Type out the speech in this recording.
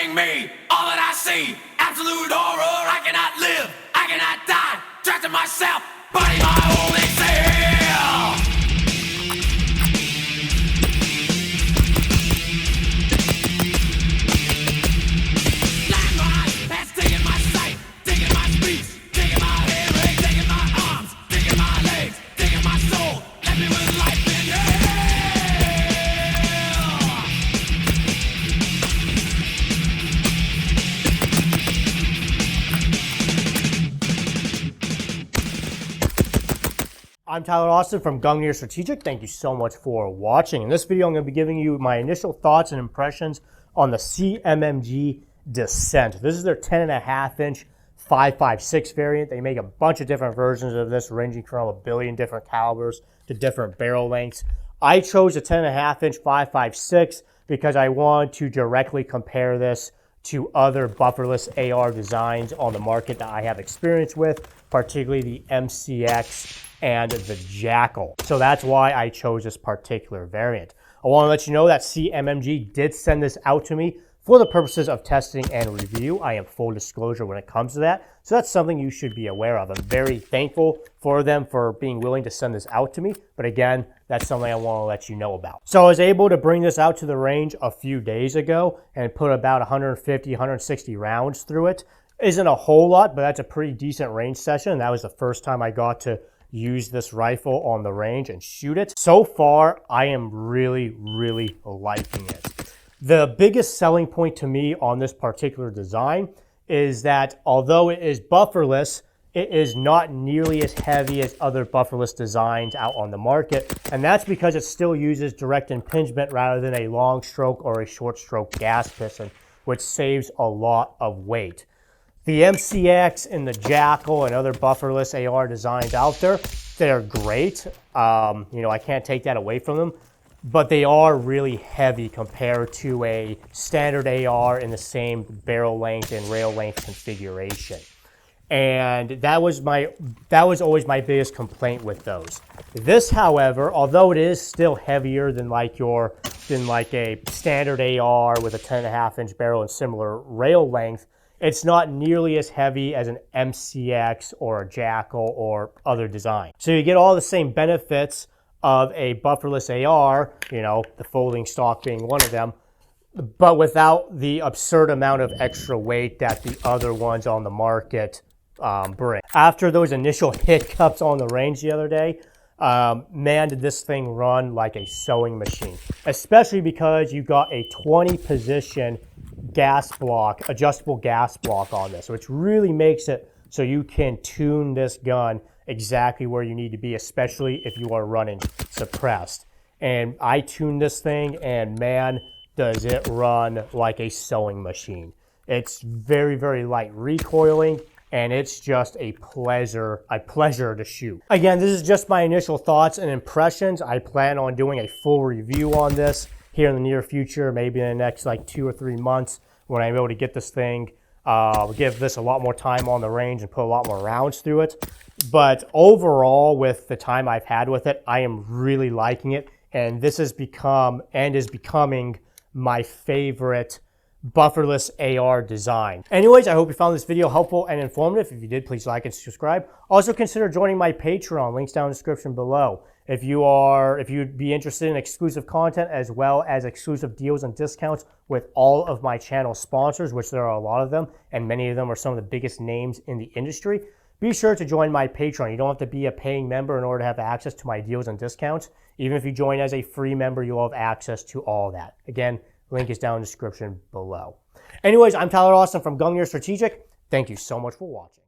everything me, all that I see, absolute horror. I cannot live, I cannot die, trapped in myself, body my own exhale. Landmine has taken my sight, taken my speech, taken my hearing, taken my arms, taken my legs, taken my soul, left me with life in hell. I'm Tyler Austin from Gungnir Strategic. Thank you so much for watching. In this video, I'm going to be giving you my initial thoughts and impressions on the CMMG DISSENT. This is their 10.5-inch 5.56 variant. They make a bunch of different versions of this, ranging from a billion different calibers to different barrel lengths. I chose a 10.5-inch 5.56 because I want to directly compare this to other bufferless AR designs on the market that I have experience with, particularly the MCX and the Jackal. So that's why I chose this particular variant. I want to let you know that CMMG did send this out to me for the purposes of testing and review. I am full disclosure when it comes to that. So that's something you should be aware of. I'm very thankful for them for being willing to send this out to me. But again, that's something I want to let you know about. So I was able to bring this out to the range a few days ago and put about 150, 160 rounds through it. Isn't a whole lot, but that's a pretty decent range session. And that was the first time I got to use this rifle on the range and shoot it. So far, I am really, really liking it. The biggest selling point to me on this particular design is that although it is bufferless, it is not nearly as heavy as other bufferless designs out on the market. And that's because it still uses direct impingement rather than a long stroke or a short stroke gas piston, which saves a lot of weight. The MCX and the Jackal and other bufferless AR designs out there, they're great. I can't take that away from them, but they are really heavy compared to a standard AR in the same barrel length and rail length configuration. And that was always my biggest complaint with those. This, however, although it is still heavier than like a standard AR with a 10.5-inch barrel and similar rail length, it's not nearly as heavy as an MCX or a Jackal or other design. So you get all the same benefits of a bufferless AR, the folding stock being one of them, but without the absurd amount of extra weight that the other ones on the market bring. After those initial hiccups on the range the other day, man, did this thing run like a sewing machine, especially because you got a 20-position adjustable gas block on this, which really makes it so you can tune this gun exactly where you need to be, especially if you are running suppressed. And I tuned this thing, and man, does it run like a sewing machine. It's very, very light recoiling, and it's just a pleasure to shoot. Again, this is just my initial thoughts and impressions. I plan on doing a full review on this here in the near future, maybe in the next 2 or 3 months when I'm able to get this thing, give this a lot more time on the range and put a lot more rounds through it. But overall, with the time I've had with it, I am really liking it. And this has become and is becoming my favorite bufferless AR design. Anyways, I hope you found this video helpful and informative. If you did, please like and subscribe. Also consider joining my Patreon, links down in the description below. If you'd be interested in exclusive content as well as exclusive deals and discounts with all of my channel sponsors, which there are a lot of them, and many of them are some of the biggest names in the industry, be sure to join my Patreon. You don't have to be a paying member in order to have access to my deals and discounts. Even if you join as a free member, you'll have access to all that. Again, link is down in the description below. Anyways, I'm Tyler Austin from Gungnir Strategic. Thank you so much for watching.